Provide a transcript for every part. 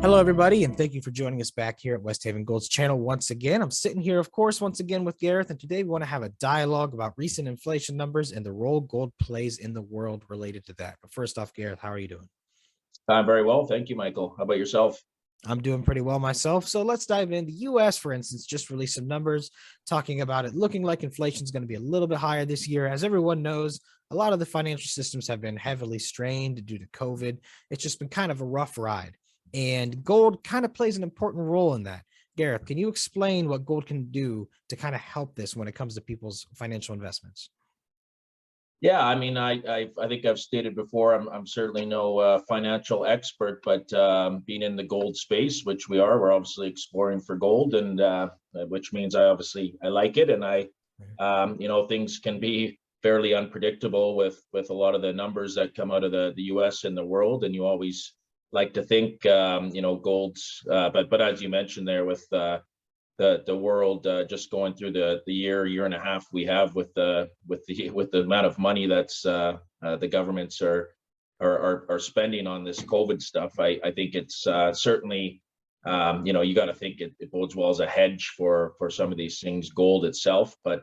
Hello, everybody, and thank you for joining us back here at Westhaven Gold's channel once again. I'm sitting here, of course, once again with Gareth, and today we want to have a dialogue about recent inflation numbers and the role gold plays in the world related to that. But first off, Gareth, how are you doing? I'm very well. Thank you, Michael. How about yourself? I'm doing pretty well myself. So let's dive in. The US, for instance, just released some numbers talking about it looking like inflation is going to be a little bit higher this year. As everyone knows, a lot of the financial systems have been heavily strained due to COVID. It's just been kind of a rough ride. And gold kind of plays an important role in that. Gareth, can you explain what gold can do to kind of help this when it comes to people's financial investments? Yeah, I mean, I think I've stated before, I'm certainly no financial expert, but being in the gold space, which we're obviously exploring for gold, and which means I like it, and things can be fairly unpredictable with a lot of the numbers that come out of the U.S. and the world, and you always like to think, gold's, but as you mentioned there with the world just going through the year and a half we have with the amount of money that's the governments are spending on this COVID stuff. I think it's certainly you got to think it bodes well as a hedge for some of these things, gold itself. But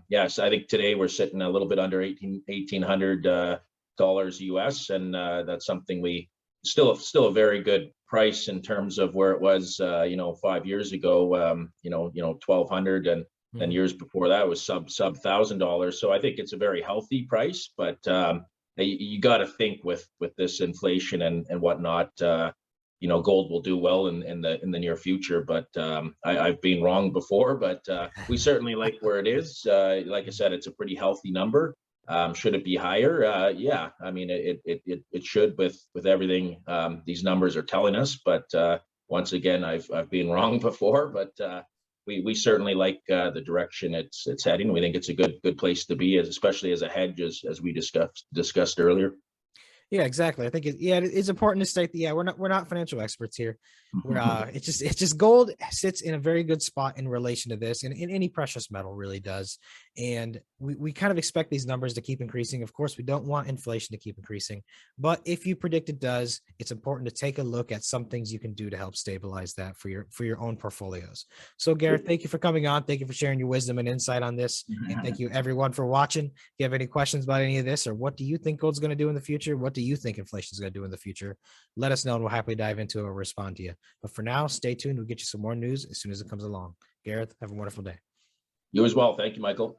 yes, I think today we're sitting a little bit under $1,800 US, and that's something we still a very good price in terms of where it was 5 years ago, 1,200, and then years before that was sub $1,000. So I think it's a very healthy price, but you got to think with this inflation and whatnot, gold will do well in the near future. But I've been wrong before, but we certainly like where it is. Like I said, it's a pretty healthy number. Should it be higher? Yeah, I mean, it should with everything these numbers are telling us. But once again, I've been wrong before. But we certainly like the direction it's heading. We think it's a good place to be, especially as a hedge, as we discussed earlier. Yeah, exactly. I think it's important to state that we're not financial experts here. We're it's just gold sits in a very good spot in relation to this, and any precious metal really does. And we kind of expect these numbers to keep increasing. Of course, we don't want inflation to keep increasing, but if you predict it does, it's important to take a look at some things you can do to help stabilize that for your own portfolios. So Gareth, thank you for coming on. Thank you for sharing your wisdom and insight on this. And thank you everyone for watching. If you have any questions about any of this, or what do you think gold's going to do in the future? What do you think inflation is going to do in the future? Let us know and we'll happily dive into it or respond to you. But for now, stay tuned. We'll get you some more news as soon as it comes along. Gareth, have a wonderful day. You as well. Thank you, Michael.